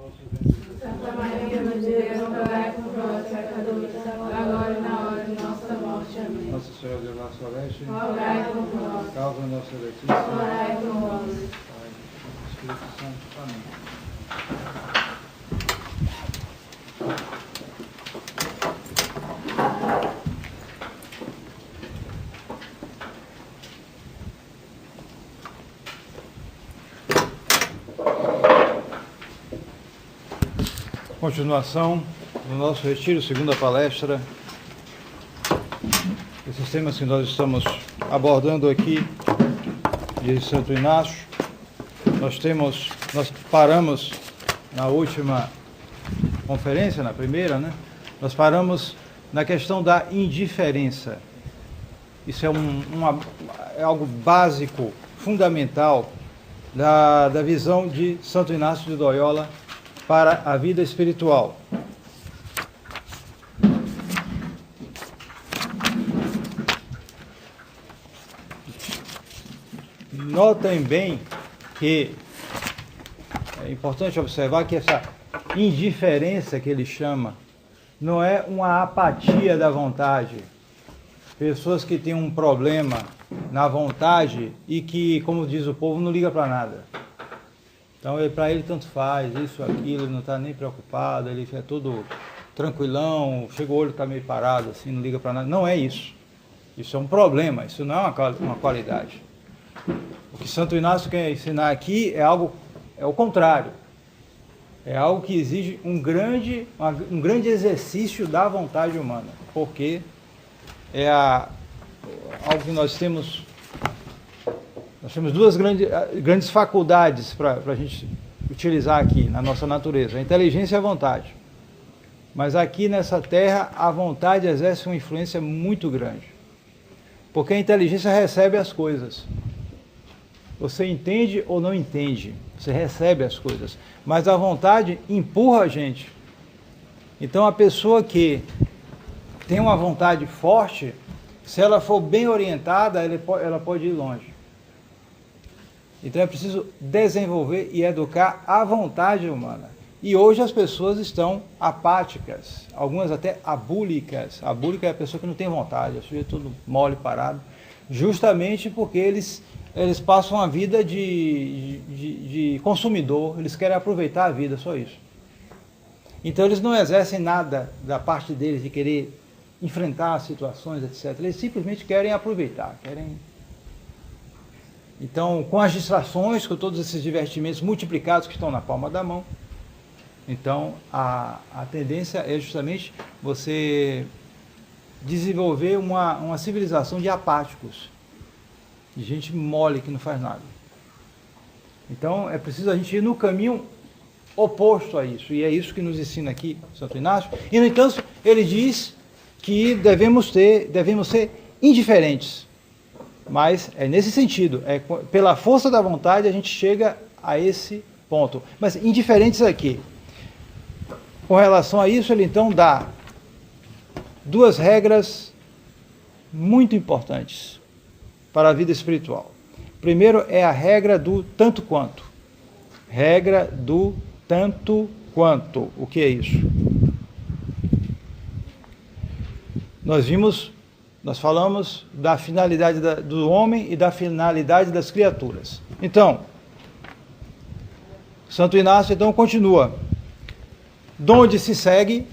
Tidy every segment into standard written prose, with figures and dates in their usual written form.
Santa Maria, Mãe de Deus, rogai por nós, pecadores, agora e na hora de nossa morte. Amém. Nossa Senhora de La Salete, rogai por nós. causa nossa Letícia, Rogai por nós. Pai, Espírito Santo. Amém. Continuação do nosso retiro, segunda palestra. Esses temas que nós estamos abordando aqui de Santo Inácio. Nós paramos na última conferência, na primeira, né? Nós paramos na questão da indiferença. Isso é algo básico, fundamental da visão de Santo Inácio de Loyola para a vida espiritual. Notem bem que é importante observar que essa indiferença que ele chama não é uma apatia da vontade. Pessoas que têm um problema na vontade e que, como diz o povo, não liga para nada. Então, para ele tanto faz, isso, aquilo, ele não está nem preocupado, ele é todo tranquilão, chega o olho, está meio parado, assim, não liga para nada. Não é isso. Isso é um problema, isso não é uma qualidade. O que Santo Inácio quer ensinar aqui é o contrário. É algo que exige um grande exercício da vontade humana, porque é algo que nós temos duas grandes faculdades para a gente utilizar aqui na nossa natureza, a inteligência e a vontade. Mas aqui nessa terra, a vontade exerce uma influência muito grande. Porque a inteligência recebe as coisas. Você entende ou não entende, você recebe as coisas. Mas a vontade empurra a gente. Então a pessoa que tem uma vontade forte, se ela for bem orientada, ela pode ir longe. Então é preciso desenvolver e educar a vontade humana. E hoje as pessoas estão apáticas, algumas até abúlicas. Abúlica é a pessoa que não tem vontade, é o sujeito todo mole, parado, justamente porque eles passam a vida de consumidor, eles querem aproveitar a vida, só isso. Então eles não exercem nada da parte deles de querer enfrentar as situações, etc. Eles simplesmente querem aproveitar, Então, com as distrações, com todos esses divertimentos multiplicados que estão na palma da mão, então a tendência é justamente você desenvolver uma civilização de apáticos, de gente mole que não faz nada. Então, é preciso a gente ir no caminho oposto a isso, e é isso que nos ensina aqui Santo Inácio. E, no entanto, ele diz que devemos ser indiferentes. Mas é nesse sentido, pela força da vontade a gente chega a esse ponto. Mas indiferentes aqui. Com relação a isso, ele então dá duas regras muito importantes para a vida espiritual. Primeiro é a regra do tanto quanto. Regra do tanto quanto. O que é isso? Nós falamos da finalidade do homem e da finalidade das criaturas. Então, Santo Inácio então continua. Donde se segue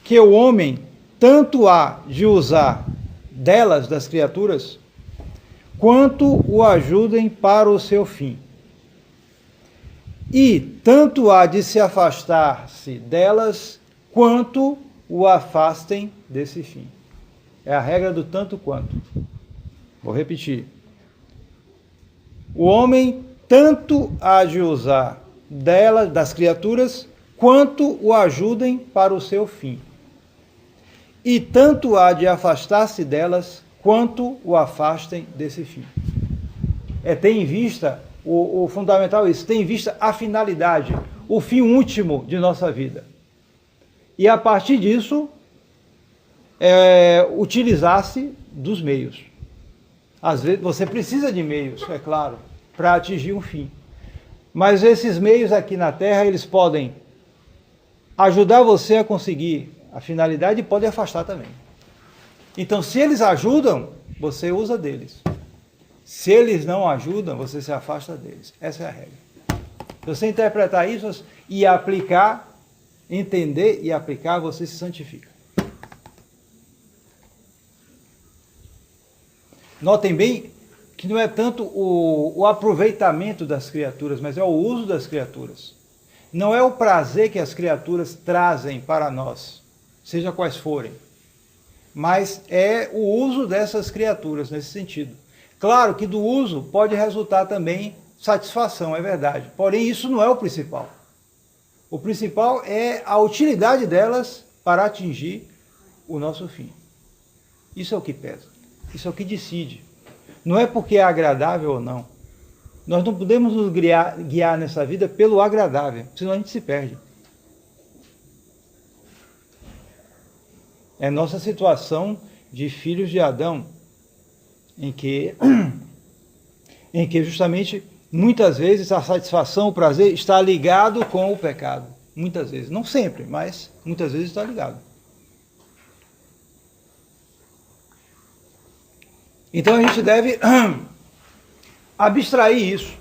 que o homem tanto há de usar delas, das criaturas, quanto o ajudem para o seu fim. E tanto há de se afastar-se delas, quanto o afastem desse fim. É a regra do tanto quanto. Vou repetir. O homem tanto há de usar delas, das criaturas, quanto o ajudem para o seu fim. E tanto há de afastar-se delas, quanto o afastem desse fim. Ter em vista, o fundamental é isso, ter em vista a finalidade, o fim último de nossa vida. E a partir disso, utilizar-se dos meios. Às vezes você precisa de meios, é claro, para atingir um fim. Mas esses meios aqui na Terra, eles podem ajudar você a conseguir a finalidade e podem afastar também. Então, se eles ajudam, você usa deles. Se eles não ajudam, você se afasta deles. Essa é a regra. Se você interpretar isso e aplicar, entender e aplicar, você se santifica. Notem bem que não é tanto o aproveitamento das criaturas, mas é o uso das criaturas. Não é o prazer que as criaturas trazem para nós, seja quais forem, mas é o uso dessas criaturas nesse sentido. Claro que do uso pode resultar também satisfação, é verdade. Porém, isso não é o principal. O principal é a utilidade delas para atingir o nosso fim. Isso é o que pesa. Isso é o que decide. Não é porque é agradável ou não. Nós não podemos nos guiar nessa vida pelo agradável, senão a gente se perde. É nossa situação de filhos de Adão, em que justamente muitas vezes a satisfação, o prazer está ligado com o pecado. Muitas vezes, não sempre, mas muitas vezes está ligado. Então a gente deve abstrair isso,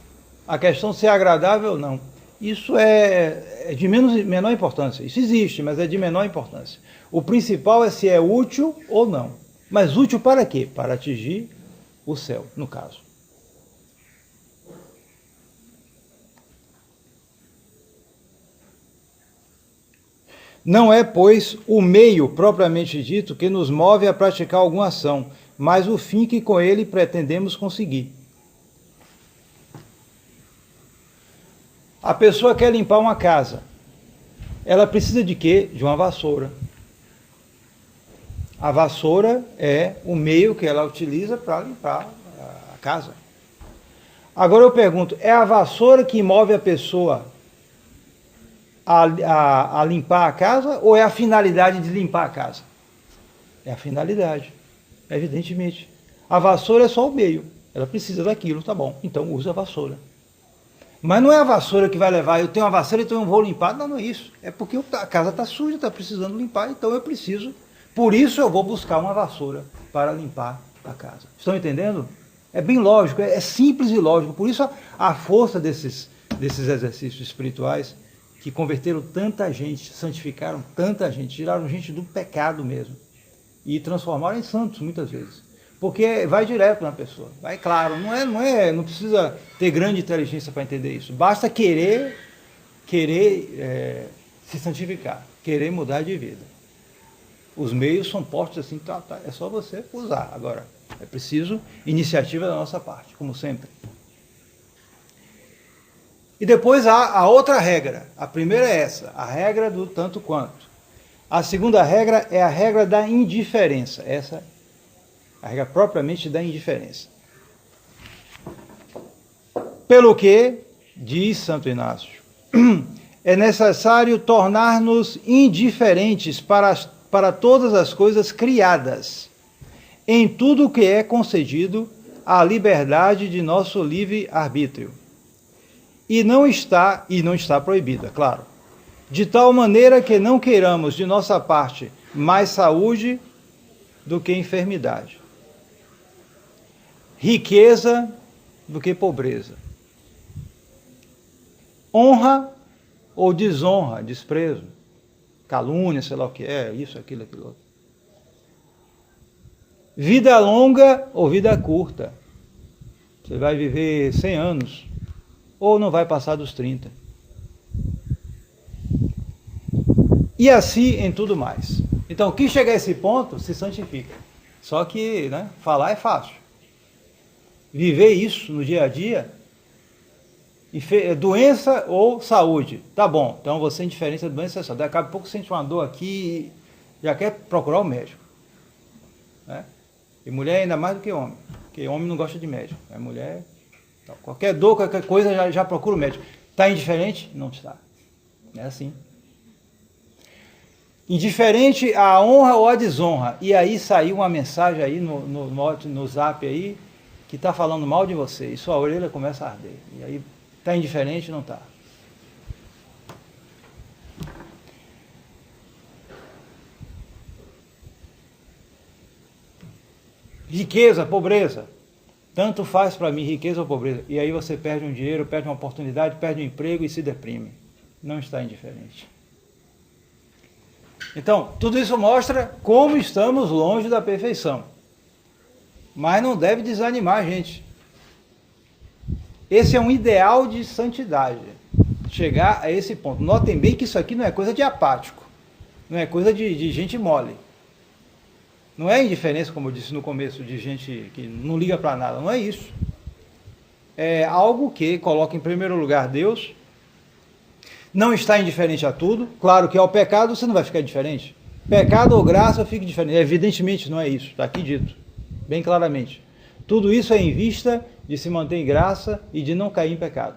a questão se é agradável ou não. Isso é de menor importância. Isso existe, mas é de menor importância. O principal é se é útil ou não. Mas útil para quê? Para atingir o céu, no caso. Não é, pois, o meio propriamente dito que nos move a praticar alguma ação, mas o fim que com ele pretendemos conseguir. A pessoa quer limpar uma casa. Ela precisa de quê? De uma vassoura. A vassoura é o meio que ela utiliza para limpar a casa. Agora eu pergunto, é a vassoura que move a pessoa a limpar a casa ou é a finalidade de limpar a casa? É a finalidade, evidentemente. A vassoura é só o meio, ela precisa daquilo, tá bom, então usa a vassoura. Mas não é a vassoura que vai levar, eu tenho uma vassoura, então eu vou limpar. Não, não é isso. É porque a casa está suja, está precisando limpar, então eu preciso. Por isso eu vou buscar uma vassoura para limpar a casa. Estão entendendo? É bem lógico, é simples e lógico. Por isso a força desses exercícios espirituais que converteram tanta gente, santificaram tanta gente, tiraram gente do pecado mesmo e transformaram em santos muitas vezes. Porque vai direto na pessoa, vai claro, não precisa ter grande inteligência para entender isso. Basta querer se santificar, querer mudar de vida. Os meios são postos assim, é só você usar. Agora, é preciso iniciativa da nossa parte, como sempre. E depois há a outra regra. A primeira é essa, a regra do tanto quanto. A segunda regra é a regra da indiferença. Essa é a regra propriamente da indiferença. Pelo que, diz Santo Inácio, é necessário tornar-nos indiferentes para todas as coisas criadas, em tudo o que é concedido à liberdade de nosso livre-arbítrio. E não está proibida, claro. De tal maneira que não queiramos de nossa parte mais saúde do que enfermidade, riqueza do que pobreza, honra ou desonra, desprezo, calúnia, sei lá o que é, isso, aquilo, aquilo outro. Vida longa ou vida curta. Você vai viver 100 anos ou não vai passar dos 30. E assim em tudo mais. Então, quem chega a esse ponto se santifica. Só que, falar é fácil. Viver isso no dia a dia, doença ou saúde, tá bom, então você indiferença da doença e saúde. Daqui a pouco sente uma dor aqui e já quer procurar o médico. Né? E mulher ainda mais do que homem, porque homem não gosta de médico. É mulher, então, qualquer dor, qualquer coisa já procura o médico. Está indiferente? Não está. É assim. Indiferente à honra ou à desonra. E aí saiu uma mensagem aí no zap aí, que está falando mal de você, e sua orelha começa a arder. E aí Está indiferente? Não está. Riqueza, pobreza. Tanto faz para mim riqueza ou pobreza. E aí você perde um dinheiro, perde uma oportunidade, perde um emprego e se deprime. Não está indiferente. Então, tudo isso mostra como estamos longe da perfeição. Mas não deve desanimar a gente. Esse é um ideal de santidade. Chegar a esse ponto. Notem bem que isso aqui não é coisa de apático. Não é coisa de gente mole. Não é indiferença, como eu disse no começo, de gente que não liga para nada. Não é isso. É algo que coloca em primeiro lugar Deus. Não está indiferente a tudo. Claro que ao pecado você não vai ficar indiferente. Pecado ou graça fica indiferente. Evidentemente não é isso. Está aqui dito. Bem claramente. Tudo isso é em vista de se manter em graça e de não cair em pecado.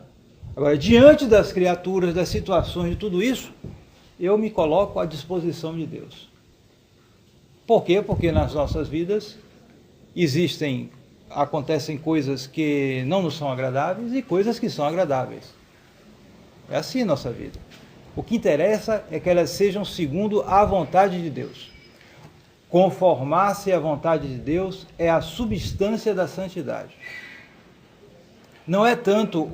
Agora, diante das criaturas, das situações, de tudo isso, eu me coloco à disposição de Deus. Por quê? Porque nas nossas vidas acontecem coisas que não nos são agradáveis e coisas que são agradáveis. É assim a nossa vida. O que interessa é que elas sejam segundo a vontade de Deus. Conformar-se à vontade de Deus é a substância da santidade. Não é tanto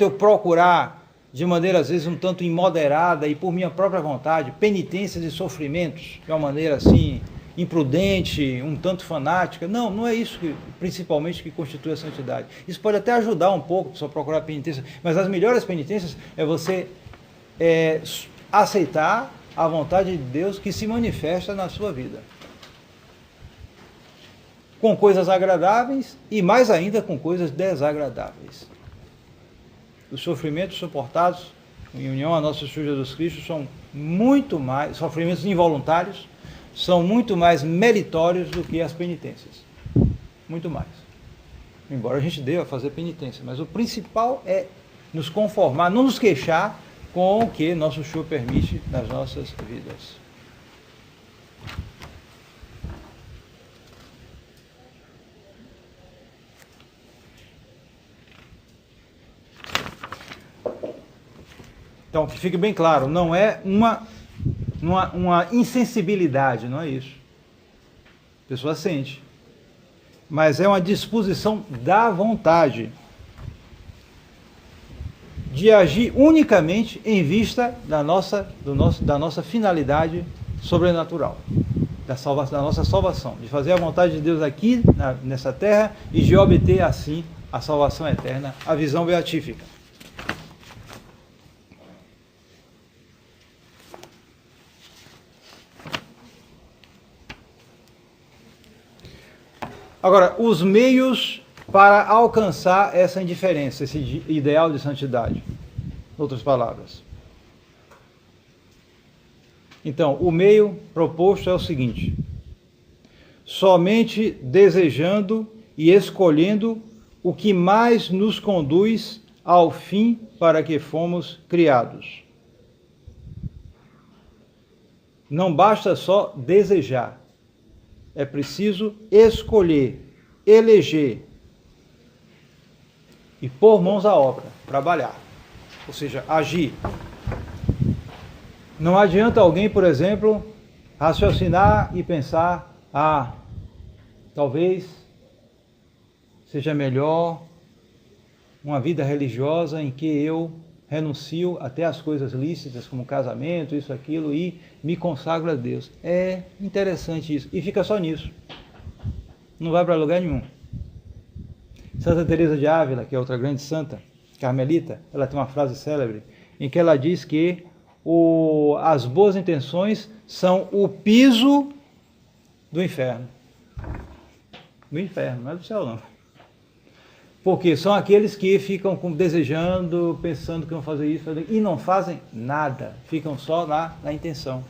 eu procurar de maneira às vezes um tanto imoderada e por minha própria vontade, penitências e sofrimentos de uma maneira assim imprudente, um tanto fanática. Não é isso principalmente que constitui a santidade. Isso pode até ajudar um pouco só procurar penitência, mas as melhores penitências é você aceitar a vontade de Deus que se manifesta na sua vida. Com coisas agradáveis e mais ainda com coisas desagradáveis. Os sofrimentos suportados em união a nosso Senhor Jesus Cristo são muito mais, sofrimentos involuntários, são muito mais meritórios do que as penitências. Muito mais. Embora a gente deva fazer penitência, mas o principal é nos conformar, não nos queixar com o que nosso Senhor permite nas nossas vidas. Então, que fique bem claro, não é uma insensibilidade, não é isso. A pessoa sente. Mas é uma disposição da vontade de agir unicamente em vista da nossa finalidade sobrenatural, da nossa salvação, de fazer a vontade de Deus aqui nessa terra e de obter assim a salvação eterna, a visão beatífica. Agora, os meios para alcançar essa indiferença, esse ideal de santidade. Em outras palavras. Então, o meio proposto é o seguinte: somente desejando e escolhendo o que mais nos conduz ao fim para que fomos criados. Não basta só desejar. É preciso escolher, eleger e pôr mãos à obra, trabalhar, ou seja, agir. Não adianta alguém, por exemplo, raciocinar e pensar, talvez seja melhor uma vida religiosa em que eu renuncio até as coisas lícitas, como casamento, isso, aquilo, e me consagro a Deus. É interessante isso. E fica só nisso. Não vai para lugar nenhum. Santa Teresa de Ávila, que é outra grande santa, carmelita, ela tem uma frase célebre, em que ela diz que as boas intenções são o piso do inferno. Do inferno, não é do céu não. Porque são aqueles que ficam desejando, pensando que vão fazer isso, e não fazem nada. Ficam só lá na intenção.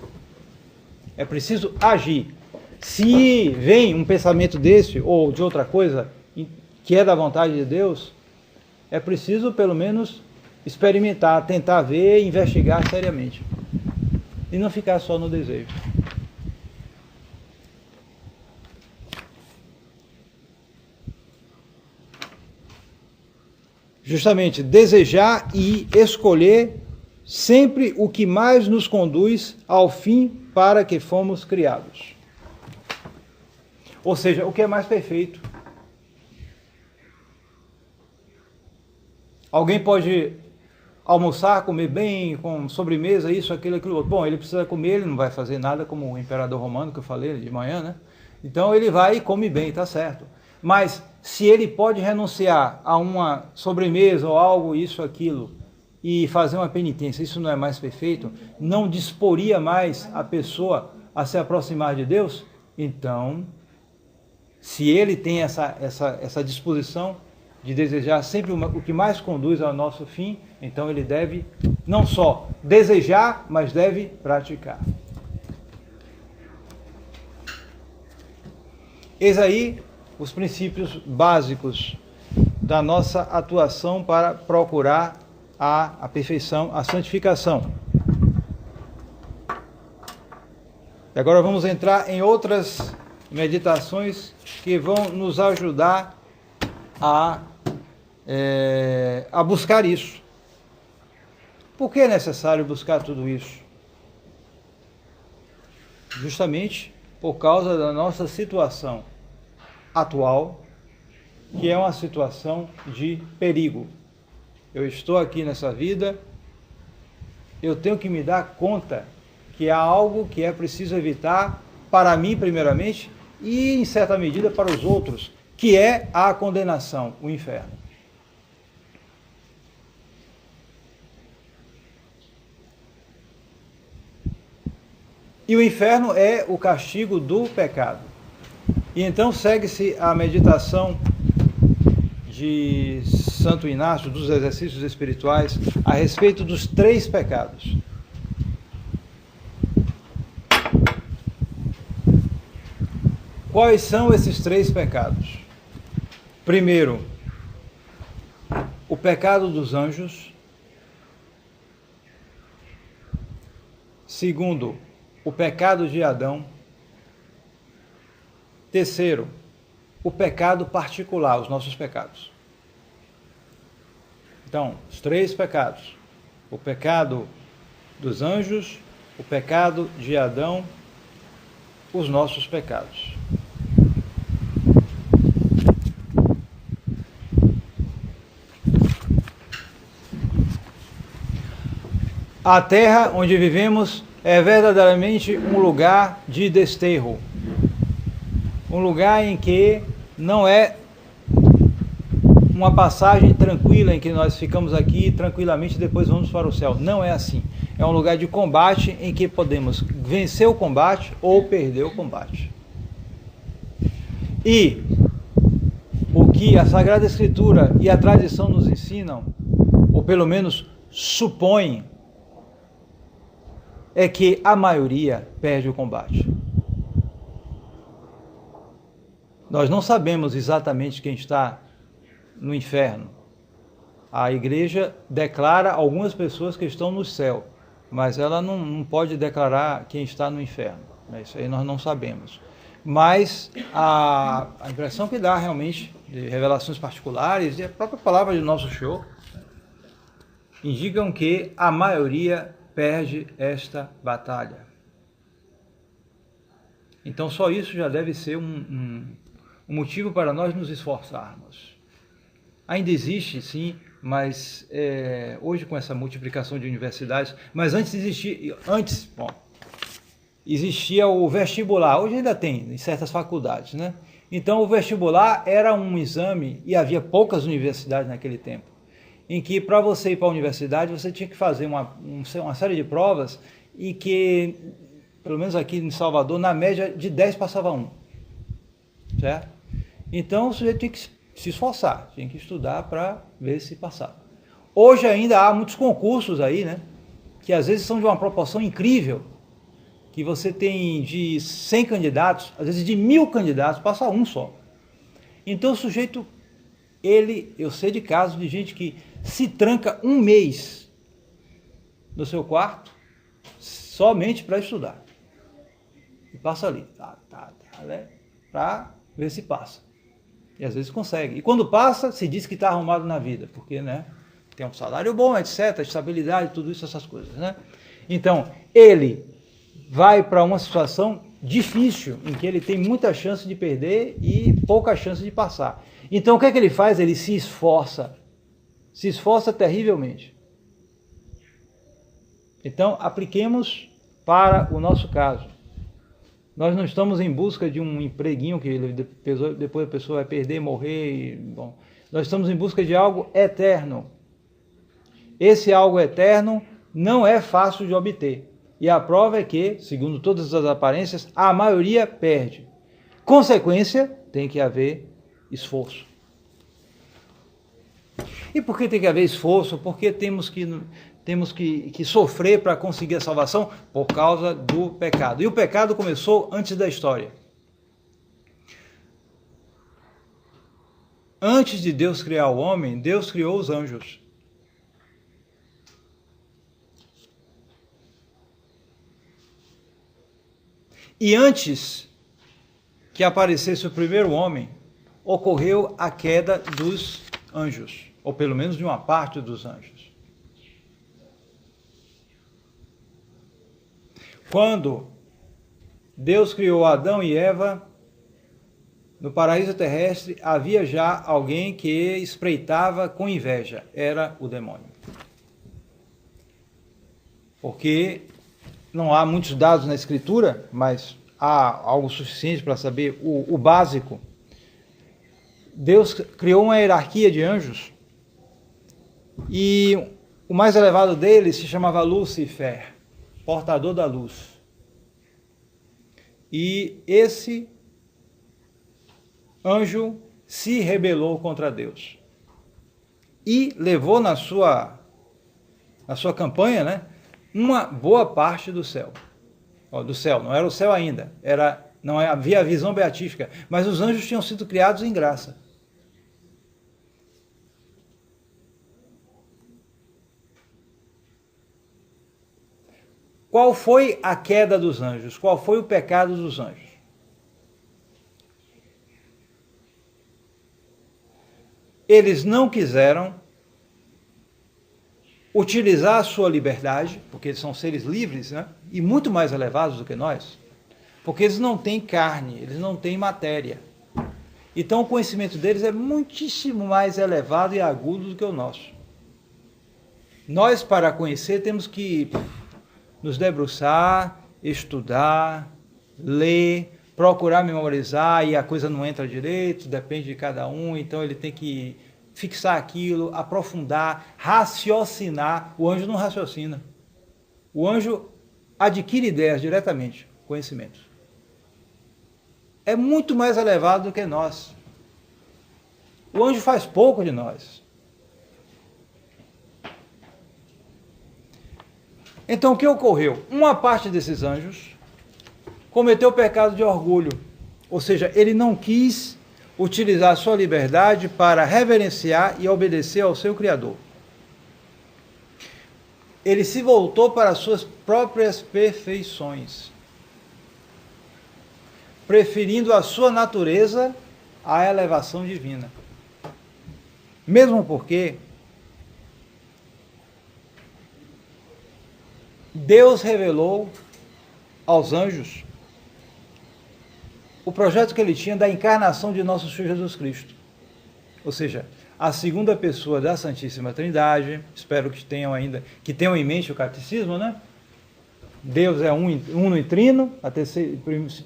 É preciso agir. Se vem um pensamento desse, ou de outra coisa, que é da vontade de Deus, é preciso pelo menos experimentar, tentar ver, investigar seriamente. E não ficar só no desejo. justamente desejar e escolher sempre o que mais nos conduz ao fim para que fomos criados. Ou seja, o que é mais perfeito. Alguém pode almoçar, comer bem, com sobremesa, isso, aquilo, aquilo outro. Bom, ele precisa comer, ele não vai fazer nada como o imperador romano, que eu falei de manhã, né? Então ele vai e come bem, tá certo. Mas se ele pode renunciar a uma sobremesa ou algo, isso, aquilo, e fazer uma penitência, isso não é mais perfeito? Não disporia mais a pessoa a se aproximar de Deus? Então, se ele tem essa disposição de desejar sempre o que mais conduz ao nosso fim, então ele deve não só desejar, mas deve praticar. Eis aí os princípios básicos da nossa atuação para procurar a perfeição, a santificação. E agora vamos entrar em outras meditações que vão nos ajudar a buscar isso. Por que é necessário buscar tudo isso? Justamente por causa da nossa situação atual, que é uma situação de perigo. Eu estou aqui nessa vida, eu tenho que me dar conta que há algo que é preciso evitar para mim, primeiramente, e em certa medida para os outros, que é a condenação, o inferno. E o inferno é o castigo do pecado. E então segue-se a meditação de Santo Inácio, dos exercícios espirituais, a respeito dos 3 pecados. Quais são esses 3 pecados? Primeiro, o pecado dos anjos. Segundo, o pecado de Adão. Terceiro, o pecado particular, os nossos pecados. Então, os 3 pecados. O pecado dos anjos, o pecado de Adão, os nossos pecados. A terra onde vivemos é verdadeiramente um lugar de desterro. Um lugar em que não é uma passagem tranquila em que nós ficamos aqui tranquilamente e depois vamos para o céu. Não é assim. É um lugar de combate em que podemos vencer o combate ou perder o combate. E o que a Sagrada Escritura e a tradição nos ensinam, ou pelo menos supõem, é que a maioria perde o combate. Nós não sabemos exatamente quem está no inferno. A igreja declara algumas pessoas que estão no céu, mas ela não pode declarar quem está no inferno. Isso aí nós não sabemos. Mas a impressão que dá realmente de revelações particulares e a própria palavra de nosso Senhor indicam que a maioria perde esta batalha. Então só isso já deve ser um motivo para nós nos esforçarmos. Ainda existe, sim, mas hoje com essa multiplicação de universidades, mas antes existia o vestibular, hoje ainda tem em certas faculdades, né? Então o vestibular era um exame, e havia poucas universidades naquele tempo, em que para você ir para a universidade você tinha que fazer uma série de provas e que, pelo menos aqui em Salvador, na média de 10 passava 1. Certo? Então o sujeito tinha que se esforçar, tinha que estudar para ver se passava. Hoje ainda há muitos concursos aí, né? Que às vezes são de uma proporção incrível, que você tem de 100 candidatos, às vezes de 1000 candidatos, passa um só. Então o sujeito, eu sei de casos de gente que se tranca um mês no seu quarto somente para estudar. E passa ali, para ver se passa. E às vezes consegue. E quando passa, se diz que está arrumado na vida, porque, né, tem um salário bom, etc., estabilidade, tudo isso, essas coisas, né? Então, ele vai para uma situação difícil, em que ele tem muita chance de perder e pouca chance de passar. Então, o que é que ele faz? Ele se esforça terrivelmente. Então, apliquemos para o nosso caso. Nós não estamos em busca de um empreguinho que depois a pessoa vai perder, morrer. Bom, nós estamos em busca de algo eterno. Esse algo eterno não é fácil de obter. E a prova é que, segundo todas as aparências, a maioria perde. Consequência, tem que haver esforço. E por que tem que haver esforço? Porque temos que sofrer para conseguir a salvação por causa do pecado. E o pecado começou antes da história. Antes de Deus criar o homem, Deus criou os anjos. E antes que aparecesse o primeiro homem, ocorreu a queda dos anjos, ou pelo menos de uma parte dos anjos. Quando Deus criou Adão e Eva, no paraíso terrestre havia já alguém que espreitava com inveja, era o demônio. Porque não há muitos dados na Escritura, mas há algo suficiente para saber o básico. Deus criou uma hierarquia de anjos e o mais elevado deles se chamava Lúcifer, portador da luz. E esse anjo se rebelou contra Deus e levou na sua campanha, né, uma boa parte do céu. Do céu, não era o céu ainda, não havia a visão beatífica, mas os anjos tinham sido criados em graça. Qual foi a queda dos anjos? Qual foi o pecado dos anjos? Eles não quiseram utilizar a sua liberdade, porque eles são seres livres, né? E muito mais elevados do que nós, porque eles não têm carne, eles não têm matéria. Então o conhecimento deles é muitíssimo mais elevado e agudo do que o nosso. Nós, para conhecer, temos que nos debruçar, estudar, ler, procurar memorizar, e a coisa não entra direito, depende de cada um, então ele tem que fixar aquilo, aprofundar, raciocinar. O anjo não raciocina. O anjo adquire ideias diretamente, conhecimentos. É muito mais elevado do que nós. O anjo faz pouco de nós. Então o que ocorreu? Uma parte desses anjos cometeu o pecado de orgulho, ou seja, ele não quis utilizar a sua liberdade para reverenciar e obedecer ao seu Criador. Ele se voltou para as suas próprias perfeições, preferindo a sua natureza à elevação divina. Mesmo porque Deus revelou aos anjos o projeto que ele tinha da encarnação de nosso Senhor Jesus Cristo. Ou seja, a segunda pessoa da Santíssima Trindade. Espero que tenham em mente o catecismo, né? Deus é uno e trino,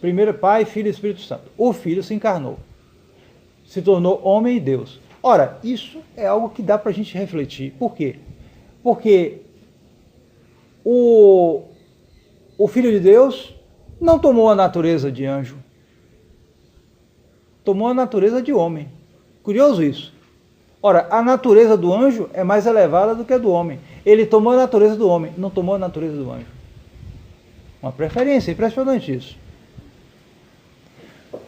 primeiro Pai, Filho e Espírito Santo. O Filho se encarnou, se tornou homem e Deus. Ora, isso é algo que dá para a gente refletir. Por quê? Porque o Filho de Deus não tomou a natureza de anjo, tomou a natureza de homem. Curioso isso. Ora, a natureza do anjo é mais elevada do que a do homem. Ele tomou a natureza do homem, não tomou a natureza do anjo. Uma preferência, impressionante isso.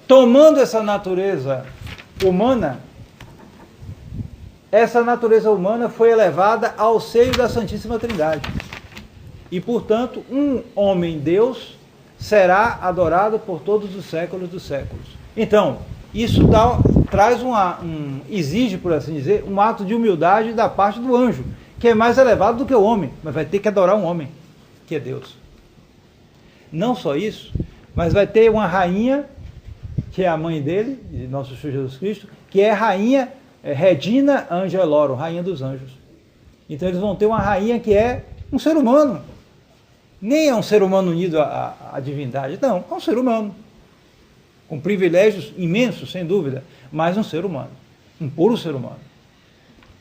Tomando essa natureza humana, essa natureza humana foi elevada ao seio da Santíssima Trindade. E, portanto, um homem Deus será adorado por todos os séculos dos séculos. Então, Isso traz exige, por assim dizer, um ato de humildade da parte do anjo, que é mais elevado do que o homem, mas vai ter que adorar um homem, que é Deus. Não só isso, mas vai ter uma rainha, que é a mãe dele, de nosso Senhor Jesus Cristo, que é rainha Regina Angelorum, rainha dos anjos. Então eles vão ter uma rainha que é um ser humano. Nem é um ser humano unido à divindade, não, é um ser humano. Com privilégios imensos, sem dúvida, mas um ser humano, um puro ser humano.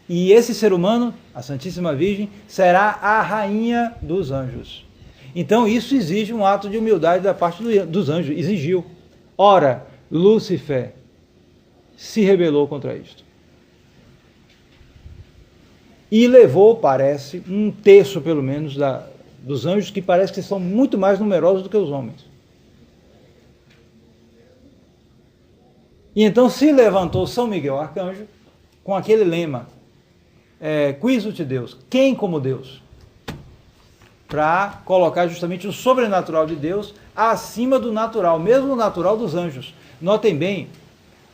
E esse ser humano, a Santíssima Virgem, será a rainha dos anjos. Então isso exige um ato de humildade da parte dos anjos, exigiu. Ora, Lúcifer se rebelou contra isto. E levou, parece, um terço pelo menos dos anjos, que parece que são muito mais numerosos do que os homens. E então se levantou São Miguel Arcanjo com aquele lema, Quis ut Deus, quem como Deus? Para colocar justamente o sobrenatural de Deus acima do natural, mesmo o natural dos anjos. Notem bem,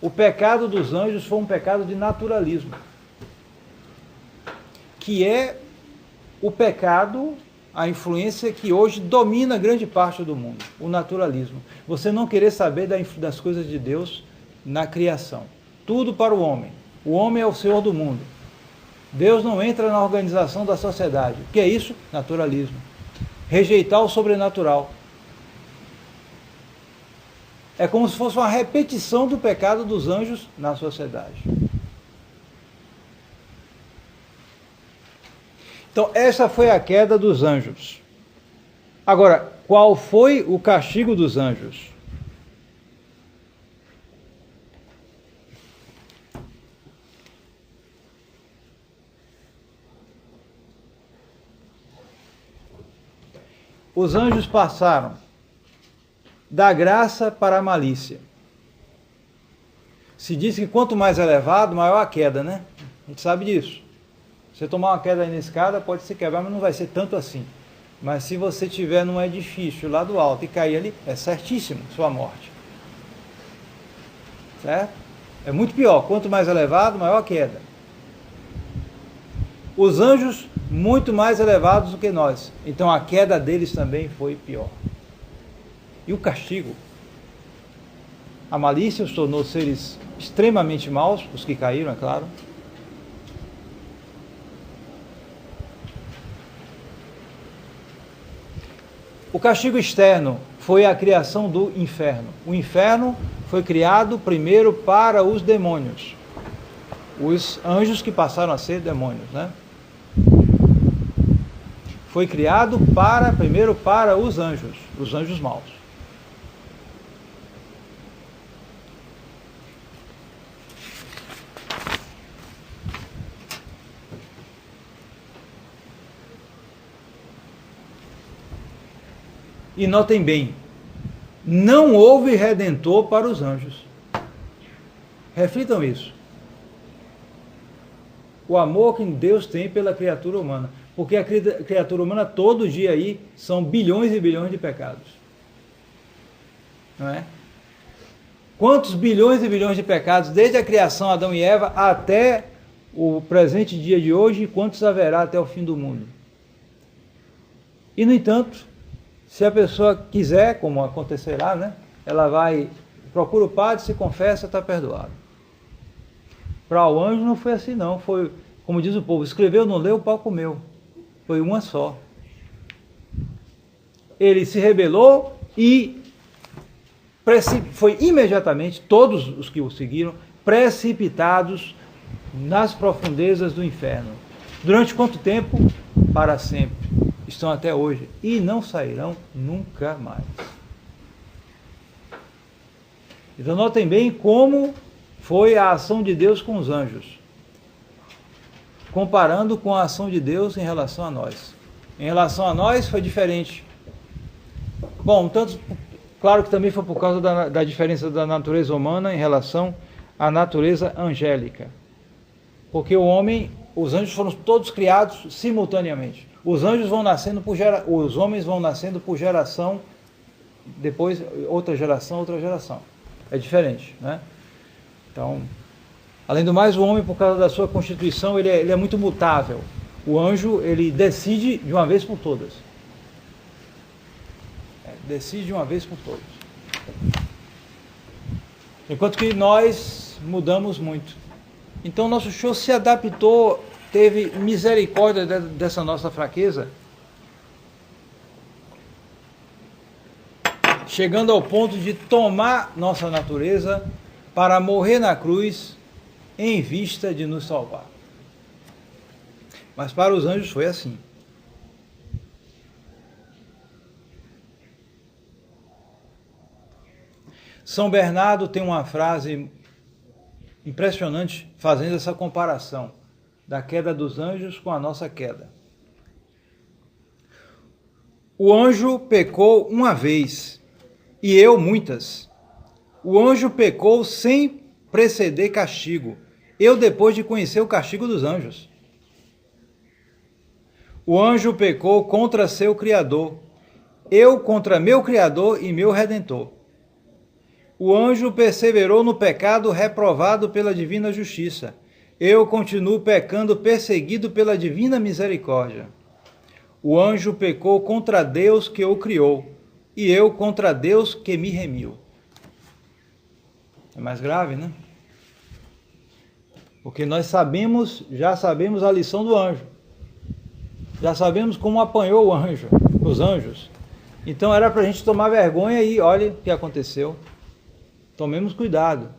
o pecado dos anjos foi um pecado de naturalismo, que é o pecado, a influência que hoje domina grande parte do mundo, o naturalismo. Você não querer saber das coisas de Deus na criação. Tudo para o homem. O homem é o senhor do mundo. Deus não entra na organização da sociedade. O que é isso? Naturalismo. Rejeitar o sobrenatural. É como se fosse uma repetição do pecado dos anjos na sociedade. Então, essa foi a queda dos anjos. Agora, qual foi o castigo dos anjos? Os anjos passaram da graça para a malícia. Se diz que quanto mais elevado, maior a queda, né? A gente sabe disso. Você tomar uma queda aí na escada, pode se quebrar, mas não vai ser tanto assim. Mas se você estiver num edifício lá do alto e cair ali, é certíssimo sua morte. Certo? É muito pior. Quanto mais elevado, maior a queda. Os anjos, muito mais elevados do que nós. Então a queda deles também foi pior. E o castigo? A malícia os tornou seres extremamente maus, os que caíram, é claro. O castigo externo foi a criação do inferno. O inferno foi criado primeiro para os demônios. Os anjos que passaram a ser demônios, né? Foi criado primeiro para os anjos maus. E notem bem, não houve redentor para os anjos. Reflitam isso. O amor que Deus tem pela criatura humana. Porque a criatura humana todo dia aí são bilhões e bilhões de pecados. Não é? Quantos bilhões e bilhões de pecados, desde a criação Adão e Eva até o presente dia de hoje, e quantos haverá até o fim do mundo? E no entanto, se a pessoa quiser, como acontecerá, né? Ela vai, procura o padre, se confessa, está perdoado. Para o anjo não foi assim não, foi, como diz o povo, escreveu, não leu, o pau comeu. Foi uma só. Ele se rebelou e foi imediatamente, todos os que o seguiram, precipitados nas profundezas do inferno. Durante quanto tempo? Para sempre. Estão até hoje e não sairão nunca mais. Então notem bem como foi a ação de Deus com os anjos, comparando com a ação de Deus em relação a nós. Em relação a nós foi diferente. Bom, tanto, claro que também foi por causa da diferença da natureza humana em relação à natureza angélica. Porque os anjos foram todos criados simultaneamente. Os anjos vão nascendo os homens vão nascendo por geração, depois outra geração. É diferente, né? Então, além do mais, o homem, por causa da sua constituição, ele é muito mutável. O anjo, ele decide de uma vez por todas. Decide de uma vez por todas. Enquanto que nós mudamos muito. Então, nosso Senhor se adaptou, teve misericórdia dessa nossa fraqueza, chegando ao ponto de tomar nossa natureza para morrer na cruz em vista de nos salvar. Mas para os anjos foi assim. São Bernardo tem uma frase impressionante fazendo essa comparação da queda dos anjos com a nossa queda. O anjo pecou uma vez e eu muitas. O anjo pecou sem preceder castigo. Eu depois de conhecer o castigo dos anjos. O anjo pecou contra seu Criador. Eu contra meu Criador e meu Redentor. O anjo perseverou no pecado reprovado pela divina justiça. Eu continuo pecando perseguido pela divina misericórdia. O anjo pecou contra Deus que o criou, e eu contra Deus que me remiu. É mais grave, né? Porque nós já sabemos a lição do anjo. Já sabemos como apanhou o anjo, os anjos. Então era para a gente tomar vergonha e olha o que aconteceu. Tomemos cuidado.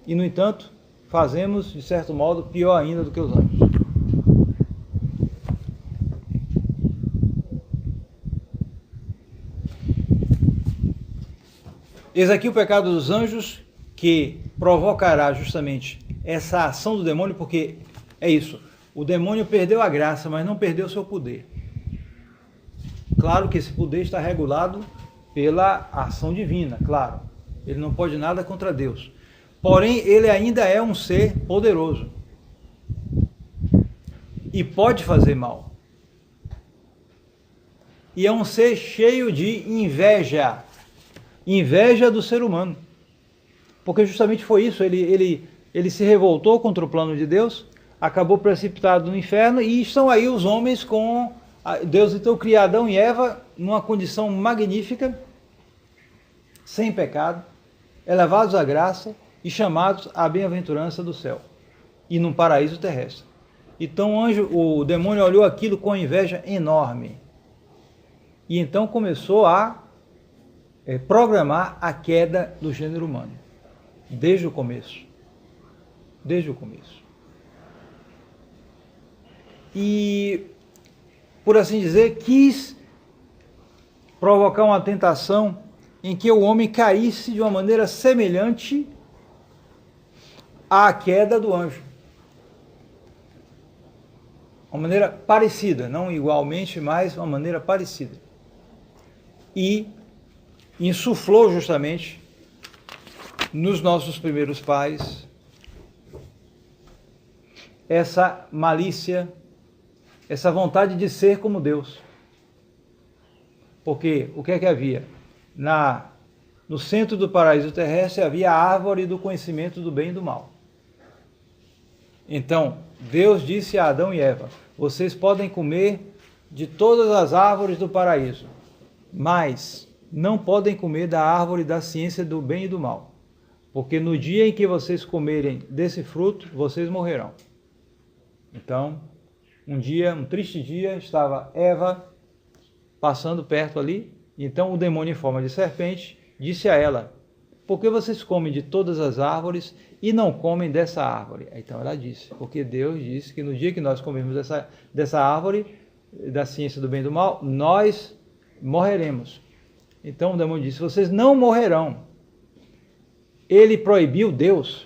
E, no entanto, fazemos, de certo modo, pior ainda do que os anjos. Eis aqui o pecado dos anjos, que provocará justamente essa ação do demônio, porque é isso, o demônio perdeu a graça, mas não perdeu o seu poder. Claro que esse poder está regulado pela ação divina, claro. Ele não pode nada contra Deus. Porém, ele ainda é um ser poderoso. E pode fazer mal. E é um ser cheio de inveja. Inveja do ser humano. Porque justamente foi isso. Ele se revoltou contra o plano de Deus, acabou precipitado no inferno, e estão aí os homens com... Deus então cria Adão e Eva numa condição magnífica, sem pecado, elevados à graça e chamados à bem-aventurança do céu e num paraíso terrestre. Então o demônio olhou aquilo com inveja enorme e então começou a programar a queda do gênero humano desde o começo. E, por assim dizer, quis provocar uma tentação em que o homem caísse de uma maneira semelhante à queda do anjo. Uma maneira parecida, não igualmente, mas uma maneira parecida. E insuflou justamente nos nossos primeiros pais essa malícia, essa vontade de ser como Deus. Porque o que é que havia? No centro do paraíso terrestre havia a árvore do conhecimento do bem e do mal. Então, Deus disse a Adão e Eva: vocês podem comer de todas as árvores do paraíso, mas não podem comer da árvore da ciência do bem e do mal, porque no dia em que vocês comerem desse fruto, vocês morrerão. Então, um triste dia, estava Eva passando perto ali. Então o demônio em forma de serpente disse a ela: por que vocês comem de todas as árvores e não comem dessa árvore? Então ela disse: porque Deus disse que no dia que nós comermos dessa árvore, da ciência do bem e do mal, nós morreremos. Então o demônio disse: vocês não morrerão. Ele proibiu, Deus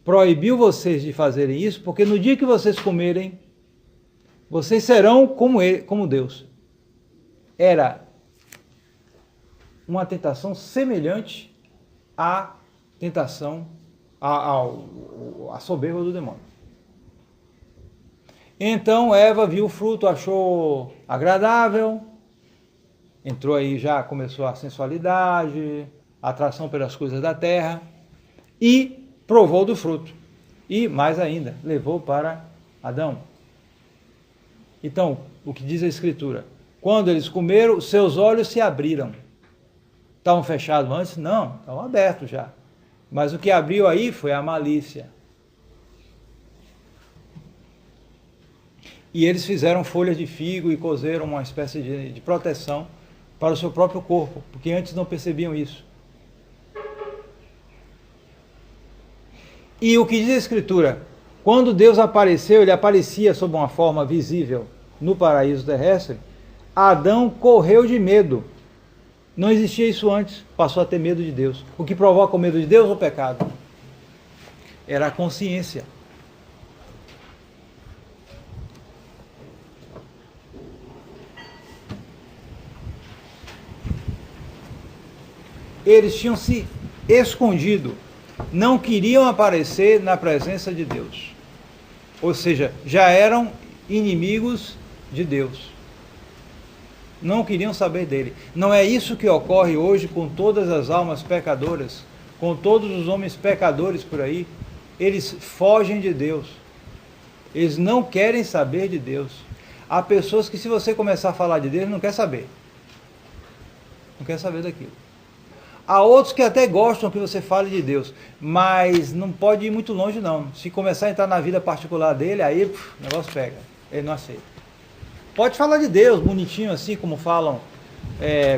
proibiu vocês de fazerem isso, porque no dia que vocês comerem, vocês serão como Deus. Era uma tentação semelhante à tentação, à soberba do demônio. Então Eva viu o fruto, achou agradável, entrou aí, já começou a sensualidade, a atração pelas coisas da terra, e provou do fruto. E, mais ainda, levou para Adão. Então, o que diz a Escritura? Quando eles comeram, seus olhos se abriram. Estavam fechados antes? Não, estavam abertos já. Mas o que abriu aí foi a malícia. E eles fizeram folhas de figo e cozeram uma espécie de proteção para o seu próprio corpo, porque antes não percebiam isso. E o que diz a Escritura? Quando Deus apareceu, ele aparecia sob uma forma visível no paraíso terrestre, Adão correu de medo. Não existia isso antes, passou a ter medo de Deus. O que provoca o medo de Deus? O pecado. Era a consciência. Eles tinham se escondido, não queriam aparecer na presença de Deus. Ou seja, já eram inimigos de Deus. Não queriam saber dele. Não é isso que ocorre hoje com todas as almas pecadoras, com todos os homens pecadores por aí. Eles fogem de Deus. Eles não querem saber de Deus. Há pessoas que, se você começar a falar de Deus, não quer saber. Não quer saber daquilo. Há outros que até gostam que você fale de Deus, mas não pode ir muito longe não. Se começar a entrar na vida particular dele, aí o negócio pega. Ele não aceita. Pode falar de Deus, bonitinho assim, como falam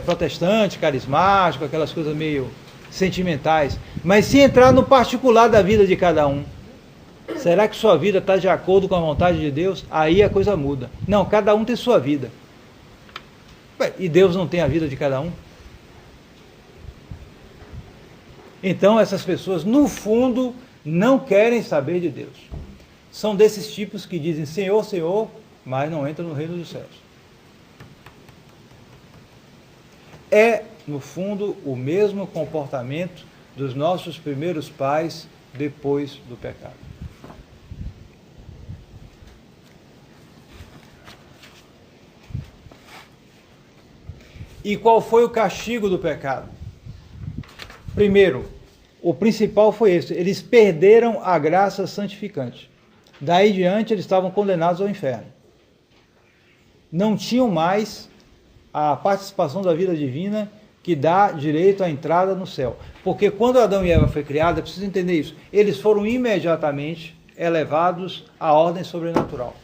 protestante, carismático, aquelas coisas meio sentimentais. Mas se entrar no particular da vida de cada um, será que sua vida está de acordo com a vontade de Deus? Aí a coisa muda. Não, cada um tem sua vida. E Deus não tem a vida de cada um? Então essas pessoas, no fundo, não querem saber de Deus. São desses tipos que dizem Senhor, Senhor, mas não entram no reino dos céus. É, no fundo, o mesmo comportamento dos nossos primeiros pais depois do pecado. E qual foi o castigo do pecado? Primeiro, o principal foi esse: eles perderam a graça santificante. Daí diante eles estavam condenados ao inferno. Não tinham mais a participação da vida divina que dá direito à entrada no céu. Porque quando Adão e Eva foi criada, é preciso entender isso, eles foram imediatamente elevados à ordem sobrenatural.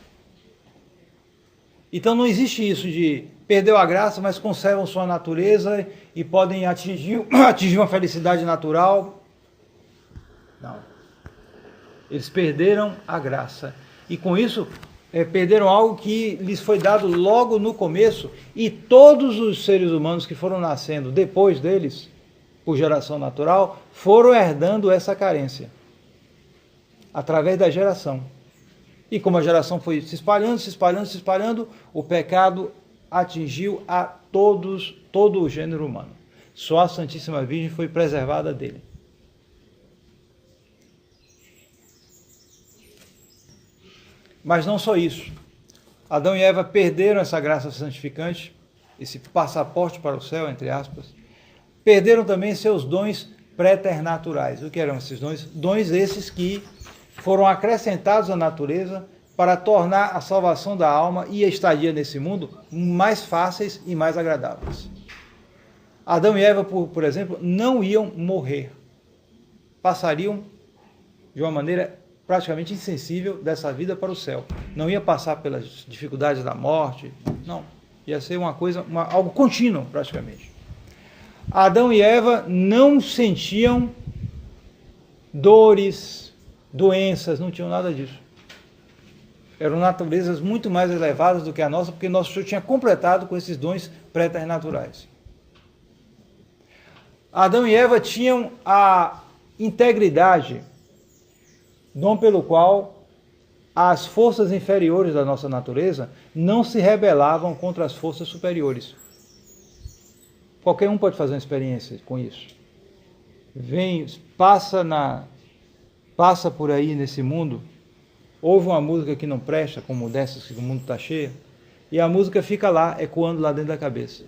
Então não existe isso de perdeu a graça, mas conservam sua natureza e podem atingir uma felicidade natural. Não. Eles perderam a graça. E com isso, perderam algo que lhes foi dado logo no começo. E todos os seres humanos que foram nascendo depois deles, por geração natural, foram herdando essa carência. Através da geração. E como a geração foi se espalhando, o pecado atingiu a todo o gênero humano. Só a Santíssima Virgem foi preservada dele. Mas não só isso. Adão e Eva perderam essa graça santificante, esse passaporte para o céu, entre aspas. Perderam também seus dons préternaturais. O que eram esses dons? Dons esses que foram acrescentados à natureza para tornar a salvação da alma e a estadia nesse mundo mais fáceis e mais agradáveis. Adão e Eva, por exemplo, não iam morrer. Passariam de uma maneira praticamente insensível dessa vida para o céu. Não ia passar pelas dificuldades da morte, não. Ia ser uma coisa, algo contínuo praticamente. Adão e Eva não sentiam dores, doenças, não tinham nada disso. Eram naturezas muito mais elevadas do que a nossa, porque nosso Senhor tinha completado com esses dons préternaturais. Adão e Eva tinham a integridade, dom pelo qual as forças inferiores da nossa natureza não se rebelavam contra as forças superiores. Qualquer um pode fazer uma experiência com isso. Passa por aí nesse mundo, ouve uma música que não presta, como dessas que o mundo está cheio, e a música fica lá, ecoando lá dentro da cabeça.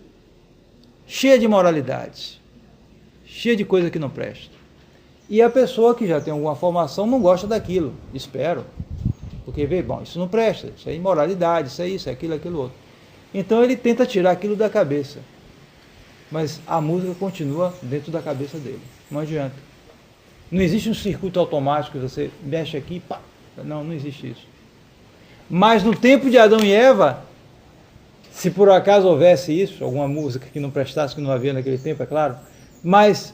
Cheia de moralidades, cheia de coisa que não presta. E a pessoa que já tem alguma formação não gosta daquilo, espero. Porque vê, bom, isso não presta, isso é imoralidade, isso é isso, é aquilo, aquilo outro. Então ele tenta tirar aquilo da cabeça. Mas a música continua dentro da cabeça dele. Não adianta. Não existe um circuito automático, você mexe aqui, pá. Não existe isso. Mas no tempo de Adão e Eva, se por acaso houvesse isso, alguma música que não prestasse, que não havia naquele tempo, é claro, mas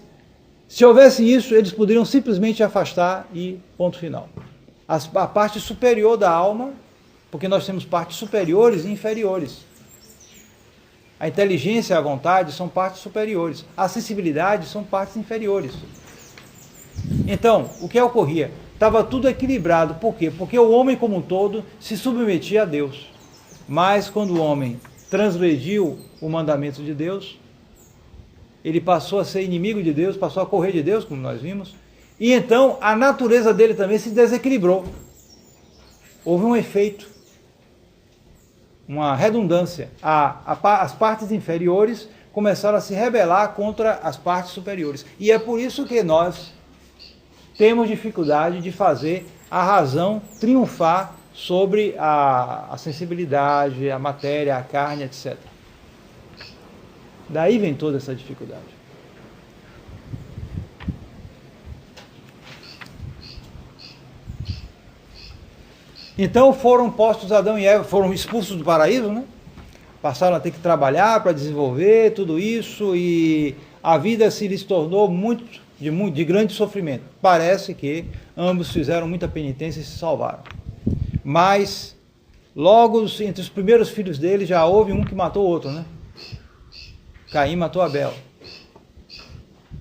se houvesse isso, eles poderiam simplesmente afastar e ponto final. A parte superior da alma, porque nós temos partes superiores e inferiores. A inteligência e a vontade são partes superiores. A sensibilidade são partes inferiores. Então, o que ocorria? Estava tudo equilibrado. Por quê? Porque o homem como um todo se submetia a Deus. Mas quando o homem transgrediu o mandamento de Deus, ele passou a ser inimigo de Deus, passou a correr de Deus, como nós vimos, e então a natureza dele também se desequilibrou. Houve um efeito, uma redundância. As partes inferiores começaram a se rebelar contra as partes superiores. E é por isso que nós temos dificuldade de fazer a razão triunfar sobre a sensibilidade, a matéria, a carne, etc. Daí vem toda essa dificuldade. Então foram postos Adão e Eva, foram expulsos do paraíso, né? Passaram a ter que trabalhar para desenvolver tudo isso e a vida se lhes tornou de grande sofrimento. Parece que ambos fizeram muita penitência e se salvaram. Mas logo entre os primeiros filhos dele já houve um que matou o outro, né? Caim matou Abel.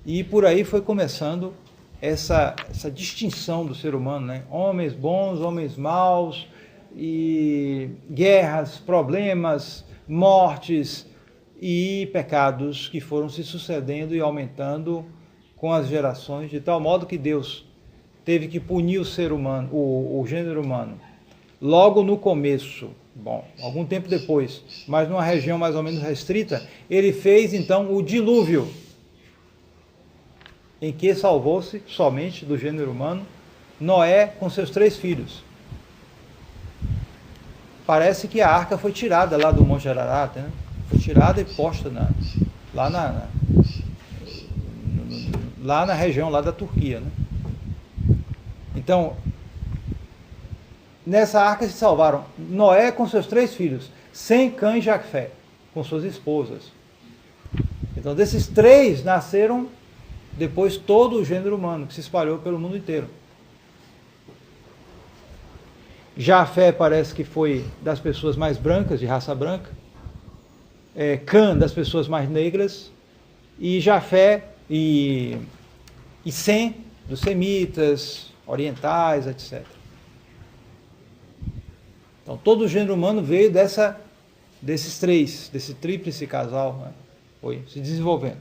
E por aí foi começando essa distinção do ser humano, né? Homens bons, homens maus, e guerras, problemas, mortes e pecados que foram se sucedendo e aumentando com as gerações, de tal modo que Deus teve que punir o ser humano, o gênero humano, logo no começo. Bom, algum tempo depois, mas numa região mais ou menos restrita, ele fez então o dilúvio, em que salvou-se somente do gênero humano Noé com seus 3 filhos. Parece que a arca foi tirada lá do Monte Ararat, né? Foi tirada e posta lá na região lá da Turquia, né? Então, nessa arca se salvaram Noé com seus 3 filhos, Sem, Cã e Jafé, com suas esposas. Então, desses 3 nasceram depois todo o gênero humano, que se espalhou pelo mundo inteiro. Jafé parece que foi das pessoas mais brancas, de raça branca, Cã das pessoas mais negras, e Jafé e Sem dos semitas, orientais, etc. Então todo o gênero humano veio desses 3, desse tríplice casal, né? Foi se desenvolvendo.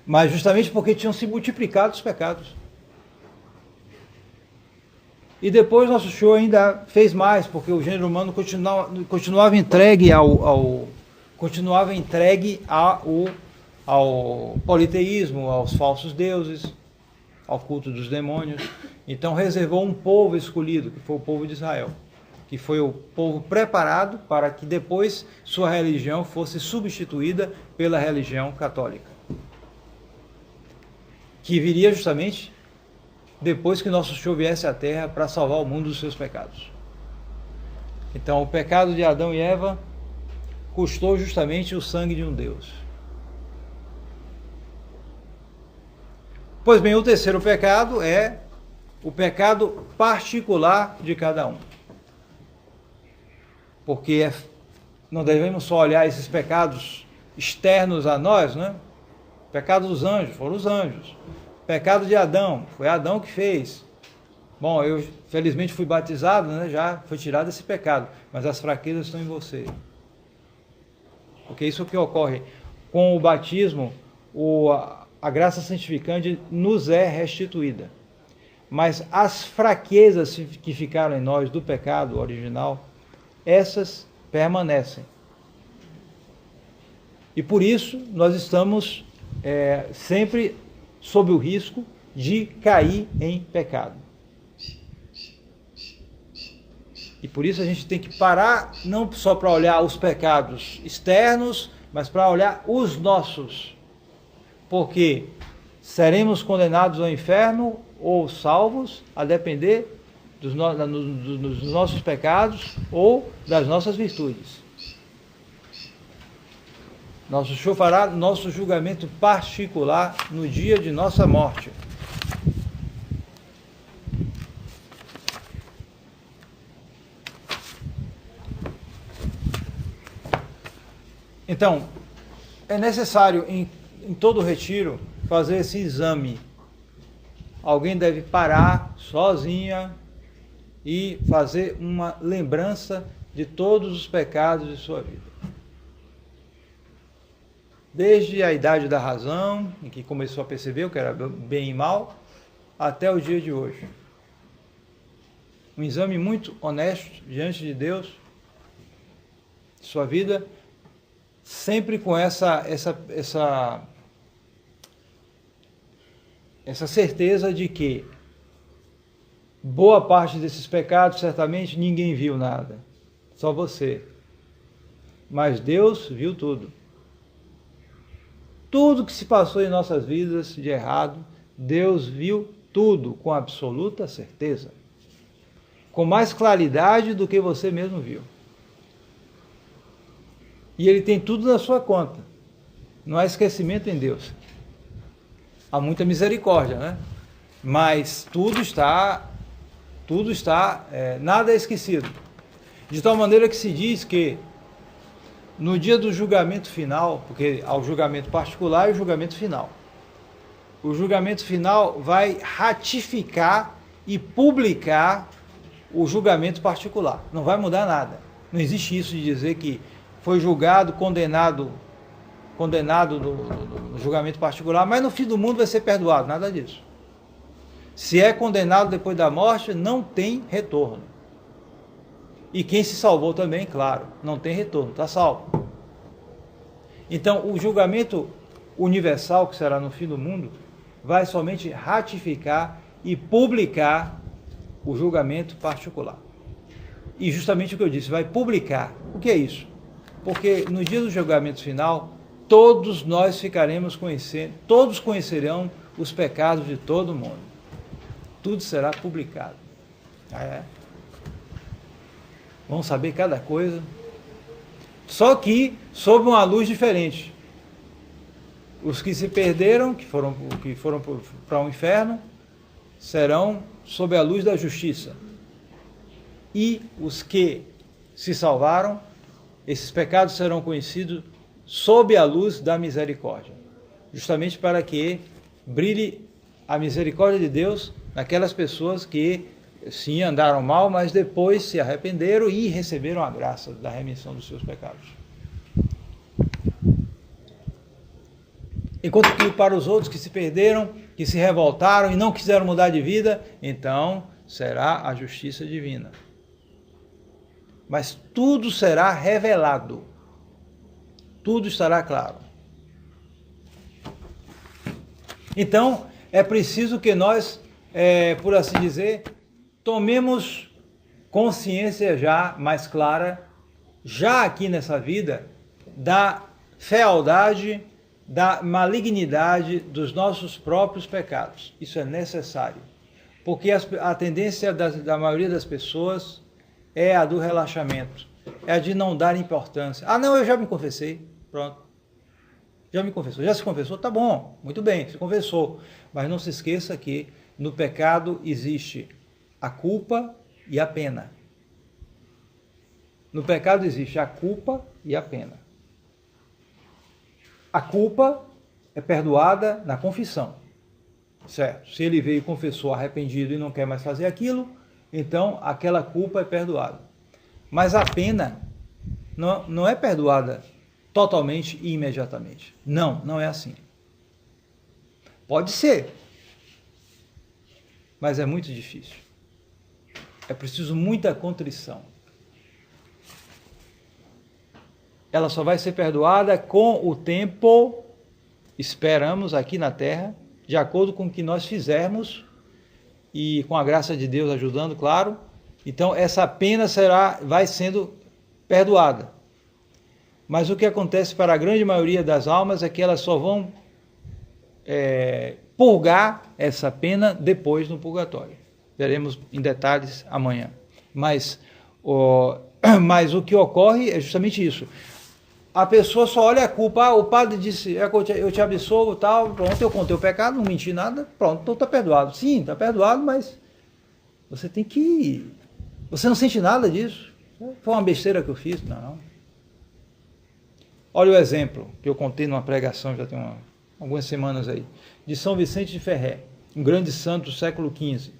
Mas justamente porque tinham se multiplicado os pecados. E depois nosso Senhor ainda fez mais, porque o gênero humano continuava entregue ao politeísmo, aos falsos deuses, ao culto dos demônios. Então reservou um povo escolhido, que foi o povo de Israel, que foi o povo preparado para que depois sua religião fosse substituída pela religião católica, que viria justamente depois que nosso Senhor viesse à Terra para salvar o mundo dos seus pecados. Então, o pecado de Adão e Eva custou justamente o sangue de um Deus. Pois bem, o terceiro pecado é o pecado particular de cada um. Porque não devemos só olhar esses pecados externos a nós, né? O pecado dos anjos, foram os anjos. O pecado de Adão, foi Adão que fez. Bom, eu felizmente fui batizado, né? Já foi tirado esse pecado, mas as fraquezas estão em você. Porque isso é o que ocorre. Com o batismo, a graça santificante nos é restituída. Mas as fraquezas que ficaram em nós do pecado original, essas permanecem. E por isso nós estamos sempre sob o risco de cair em pecado. E por isso a gente tem que parar, não só para olhar os pecados externos, mas para olhar os nossos. Porque seremos condenados ao inferno ou salvos, a depender dos nossos pecados ou das nossas virtudes. Nosso Senhor fará nosso julgamento particular no dia de nossa morte. Então, é necessário em todo retiro fazer esse exame. Alguém deve parar sozinha e fazer uma lembrança de todos os pecados de sua vida. Desde a idade da razão, em que começou a perceber o que era bem e mal, até o dia de hoje. Um exame muito honesto diante de Deus, sua vida, sempre com essa certeza de que boa parte desses pecados certamente ninguém viu nada, só você. Mas Deus viu tudo. Tudo que se passou em nossas vidas de errado, Deus viu tudo com absoluta certeza. Com mais claridade do que você mesmo viu. E Ele tem tudo na sua conta. Não há esquecimento em Deus. Há muita misericórdia, né? Mas nada é esquecido. De tal maneira que se diz que no dia do julgamento final, porque há o julgamento particular e o julgamento final. O julgamento final vai ratificar e publicar o julgamento particular. Não vai mudar nada. Não existe isso de dizer que foi julgado, condenado no julgamento particular, mas no fim do mundo vai ser perdoado. Nada disso. Se é condenado depois da morte, não tem retorno. E quem se salvou também, claro, não tem retorno, está salvo. Então, o julgamento universal, que será no fim do mundo, vai somente ratificar e publicar o julgamento particular. E justamente o que eu disse, vai publicar. O que é isso? Porque no dia do julgamento final, todos nós ficaremos conhecendo, todos conhecerão os pecados de todo mundo. Tudo será publicado. Vamos saber cada coisa. Só que sob uma luz diferente. Os que se perderam, que foram para o inferno, serão sob a luz da justiça. E os que se salvaram, esses pecados serão conhecidos sob a luz da misericórdia. Justamente para que brilhe a misericórdia de Deus naquelas pessoas que sim, andaram mal, mas depois se arrependeram e receberam a graça da remissão dos seus pecados. Enquanto que para os outros que se perderam, que se revoltaram e não quiseram mudar de vida, então será a justiça divina. Mas tudo será revelado. Tudo estará claro. Então, é preciso que nós, por assim dizer, tomemos consciência já mais clara, já aqui nessa vida, da fealdade, da malignidade dos nossos próprios pecados. Isso é necessário. Porque a tendência da maioria das pessoas é a do relaxamento, é a de não dar importância. Ah, não, eu já me confessei, pronto. Já me confessou, já se confessou? Tá bom, muito bem, se confessou. Mas não se esqueça que no pecado existe a culpa e a pena. No pecado existe a culpa e a pena. A culpa é perdoada na confissão, certo? Se ele veio e confessou arrependido e não quer mais fazer aquilo, então aquela culpa é perdoada. Mas a pena não é perdoada totalmente e imediatamente. Não é assim. Pode ser, mas é muito difícil. É preciso muita contrição. Ela só vai ser perdoada com o tempo esperamos aqui na terra, de acordo com o que nós fizermos e com a graça de Deus ajudando, claro. Então essa pena vai sendo perdoada. Mas o que acontece para a grande maioria das almas é que elas só vão purgar essa pena depois no purgatório. Veremos em detalhes amanhã. Mas o que ocorre é justamente isso. A pessoa só olha a culpa. O padre disse, eu te absolvo, tal, pronto, eu contei o pecado, não menti nada, pronto, então está perdoado. Sim, está perdoado, mas você tem que... Você não sente nada disso. Foi uma besteira que eu fiz? Não. Olha o exemplo que eu contei numa pregação, já tem algumas semanas aí, de São Vicente de Ferrer, um grande santo do século XV.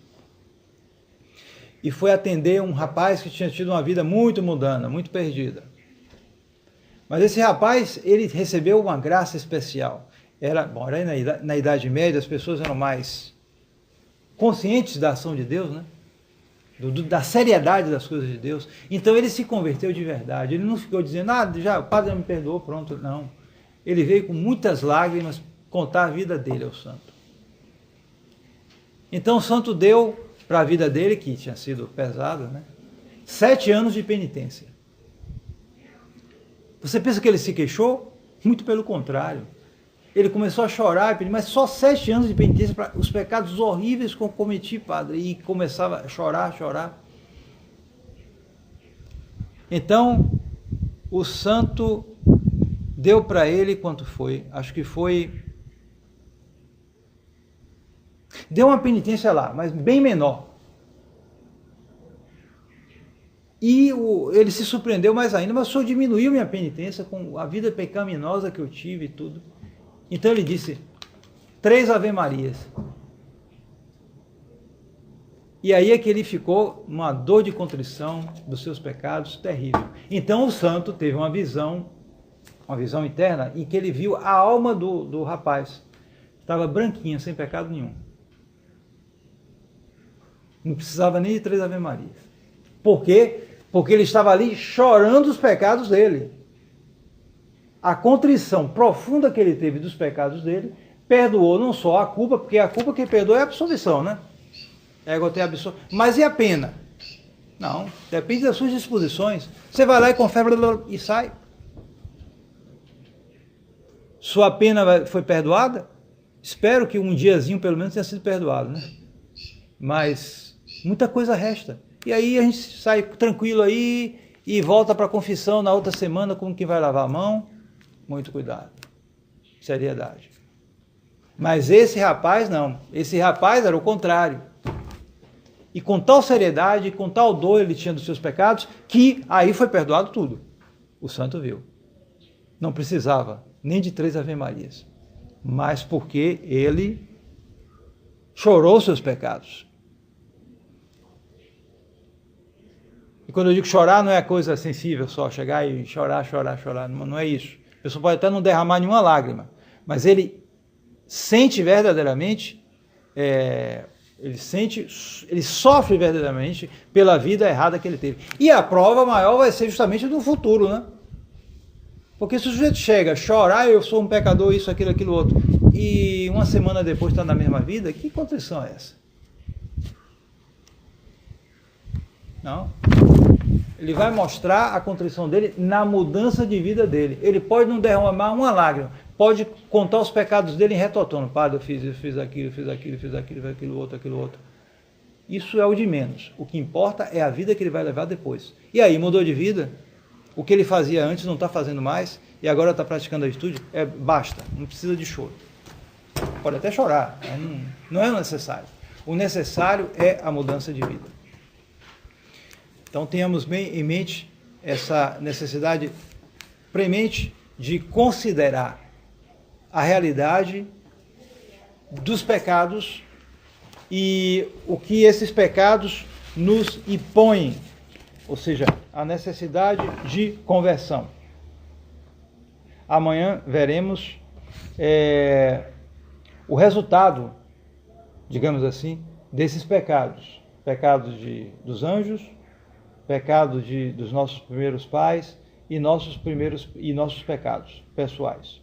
E foi atender um rapaz que tinha tido uma vida muito mundana, muito perdida. Mas esse rapaz, ele recebeu uma graça especial. Era na Idade Média, as pessoas eram mais conscientes da ação de Deus, né? Da seriedade das coisas de Deus. Então ele se converteu de verdade. Ele não ficou dizendo, o padre já me perdoou, pronto. Não. Ele veio com muitas lágrimas contar a vida dele ao santo. Então o santo deu para a vida dele, que tinha sido pesada, né? 7 anos de penitência. Você pensa que ele se queixou? Muito pelo contrário. Ele começou a chorar e pedir, mas só 7 anos de penitência para os pecados horríveis que eu cometi, padre. E começava a chorar. Então, o santo deu para ele quanto foi? Acho que foi... Deu uma penitência lá, mas bem menor. E ele se surpreendeu mais ainda, mas o senhor diminuiu minha penitência com a vida pecaminosa que eu tive e tudo. Então ele disse, 3 Ave-Marias. E aí é que ele ficou numa dor de contrição dos seus pecados terrível. Então o santo teve uma visão interna, em que ele viu a alma do rapaz. Estava branquinha, sem pecado nenhum. Não precisava nem de 3 Ave-Marias. Por quê? Porque ele estava ali chorando os pecados dele. A contrição profunda que ele teve dos pecados dele perdoou não só a culpa, porque a culpa que perdoa é a absolvição, né? Mas e a pena? Não, depende das suas disposições. Você vai lá e confere e sai. Sua pena foi perdoada? Espero que um diazinho pelo menos tenha sido perdoado, né? Mas muita coisa resta. E aí a gente sai tranquilo aí e volta para a confissão na outra semana como que vai lavar a mão. Muito cuidado. Seriedade. Mas esse rapaz não. Esse rapaz era o contrário. E com tal seriedade, com tal dor ele tinha dos seus pecados, que aí foi perdoado tudo. O santo viu. Não precisava nem de 3 Ave-Marias. Mas porque ele chorou seus pecados. E quando eu digo chorar, não é coisa sensível só, chegar e chorar. Não é isso. A pessoa pode até não derramar nenhuma lágrima, mas ele sente verdadeiramente, ele sofre verdadeiramente pela vida errada que ele teve. E a prova maior vai ser justamente no futuro, né? Porque se o sujeito chega a chorar, eu sou um pecador, isso, aquilo, outro, e uma semana depois está na mesma vida, que contrição é essa? Não. Ele vai mostrar a contrição dele na mudança de vida dele. Ele pode não derramar uma lágrima, pode contar os pecados dele em retotando. Padre, eu fiz aquilo, outro. Isso é o de menos. O que importa é a vida que ele vai levar depois. E aí, mudou de vida? O que ele fazia antes não está fazendo mais e agora está praticando a atitude? Basta, não precisa de choro. Pode até chorar, não é necessário. O necessário é a mudança de vida. Então tenhamos bem em mente essa necessidade premente de considerar a realidade dos pecados e o que esses pecados nos impõem, ou seja, a necessidade de conversão. Amanhã veremos o resultado, digamos assim, desses pecados. Pecados dos anjos, pecados dos nossos primeiros pais e nossos pecados pessoais.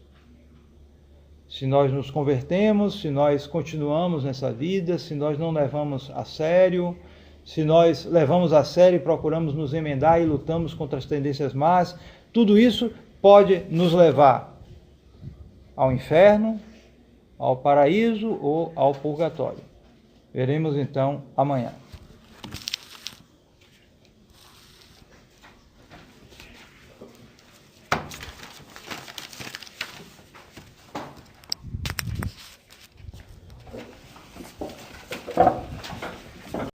Se nós nos convertemos, se nós continuamos nessa vida, se nós não levamos a sério, se nós levamos a sério e procuramos nos emendar e lutamos contra as tendências más, tudo isso pode nos levar ao inferno, ao paraíso ou ao purgatório. Veremos então amanhã.